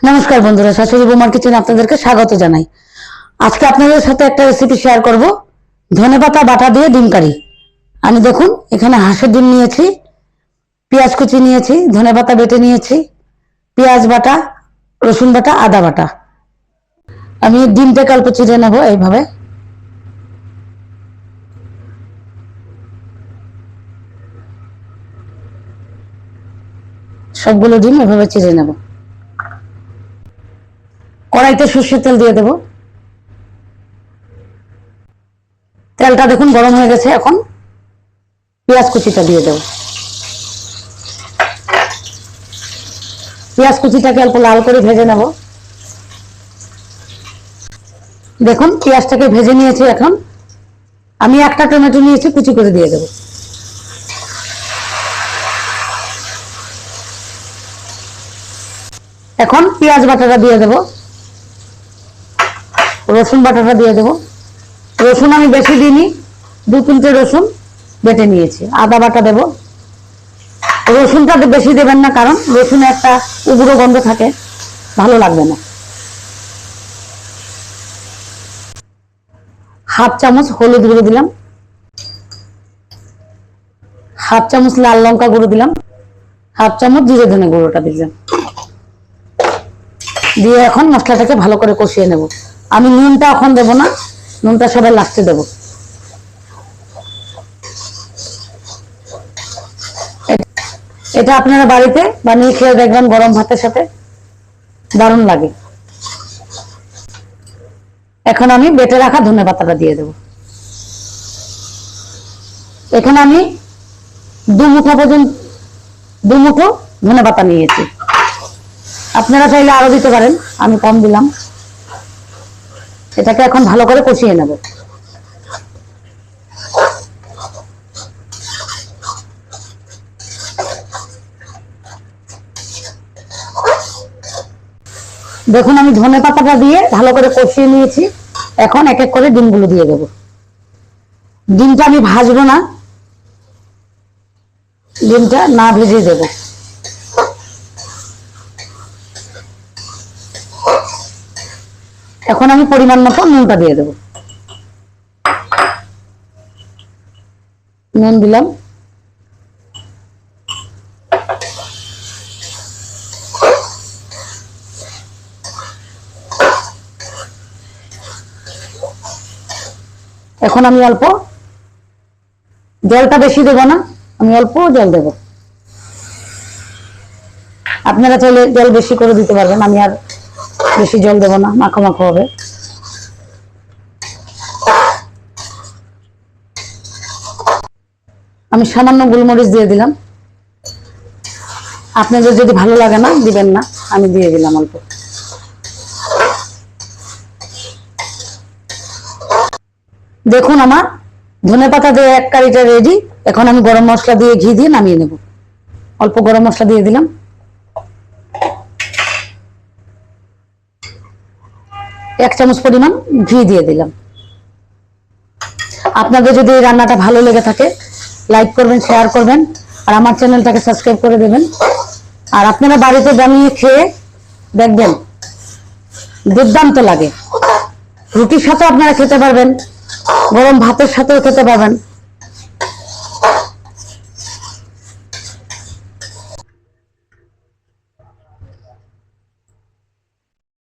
নমস্কার বন্ধুরা, শাশুড়ি বৌমার কিচেনে আপনাদেরকে স্বাগত জানাই। আজকে আপনাদের সাথে একটা রেসিপি শেয়ার করব, ধনেপাতা বাটা দিয়ে ডিম কারি। আমি দেখুন এখানে হাঁসের ডিম নিয়েছি, পেঁয়াজ কুচি নিয়েছি, ধনেপাতা বেটে নিয়েছি, পেঁয়াজ বাটা, রসুন বাটা, আদা বাটা। আমি ডিমটাকে অল্প চিড়ে নেবো এইভাবে। সবগুলো ডিম এভাবে চিড়ে নেব। কড়াইতে সর্ষের তেল দিয়ে দেব। তেলটা দেখুন গরম হয়ে গেছে, এখন পেঁয়াজ কুচিটা দিয়ে দেব। পেঁয়াজ কুচিটাকে অল্প লাল করে ভেজে নেব। দেখুন পেঁয়াজটাকে ভেজে নিয়েছি। এখন আমি একটা টমেটো নিয়েছি, কুচি করে দিয়ে দেব। এখন পেঁয়াজ বাটাটা দিয়ে দেব, রসুন বাটাটা দিয়ে দেব। রসুন আমি বেশি দিইনি, 2-3টে রসুন বেটে নিয়েছি। আদা বাটা দেব। রসুনটা বেশি দেবেন না, কারণ রসুনে একটা উগ্র গন্ধ থাকে, ভালো লাগবে না। হাফ চামচ হলুদ গুঁড়ো দিলাম, হাফ চামচ লাল লঙ্কা গুঁড়ো দিলাম, হাফ চামচ জিরে ধনে গুঁড়োটা দিলাম। দিয়ে এখন মশলাটাকে ভালো করে কষিয়ে নেব। আমি নুনটা এখন দেব না, নুনটা সবাই লাস্টে দেব। এটা আপনারা বাড়িতে বানিয়ে খেয়ে দেখবেন, গরম ভাতের সাথে দারুণ লাগে। এখন আমি বেটে রাখা ধনেপাতাটা দিয়ে দেব। এখানে আমি 2 মুঠো পর্যন্ত 2 মুঠো ধনেপাতা নিয়েছি। আপনারা চাইলে আরো দিতে পারেন, আমি কম দিলাম। এটাকে এখন ভালো করে কষিয়ে নেব। দেখুন আমি ধনেপাতাটা দিয়ে ভালো করে কষিয়ে নিয়েছি। এখন এক এক করে ডিমগুলো দিয়ে দেব। ডিমটা আমি ভাজবো না, ডিমটা না ভেজে দেব। এখন আমি পরিমাণ মতো নুনটা দিয়ে দেব। নুন দিলাম। এখন আমি অল্প জলটা বেশি দেব না, আমি অল্প জল দেব। আপনারা চাইলে জল বেশি করে দিতে পারবেন, আমি আর বেশি জল দেব না, মাখো মাখো হবে। আমি সামান্য গোলমরিচ দিয়ে দিলাম। আপনাদের যদি ভালো লাগে না দিবেন না, আমি দিয়ে দিলাম অল্প। দেখুন আমার ধনেপাতা দিয়ে এক কারিটা রেডি। এখন আমি গরম মশলা দিয়ে ঘি দিয়ে নামিয়ে নেব। অল্প গরম মশলা দিয়ে দিলাম, 1 চামচ পরিমাণ ঘি দিয়ে দিলাম। আপনাদের যদি এই রান্নাটা ভালো লেগে থাকে, লাইক করবেন, শেয়ার করবেন, আর আমার চ্যানেলটাকে সাবস্ক্রাইব করে দেবেন। আর আপনারা বাড়িতে বানিয়ে খেয়ে দেখবেন, দুর্দান্ত লাগে। রুটির সাথে আপনারা খেতে পারবেন, গরম ভাতের সাথেও খেতে পারবেন।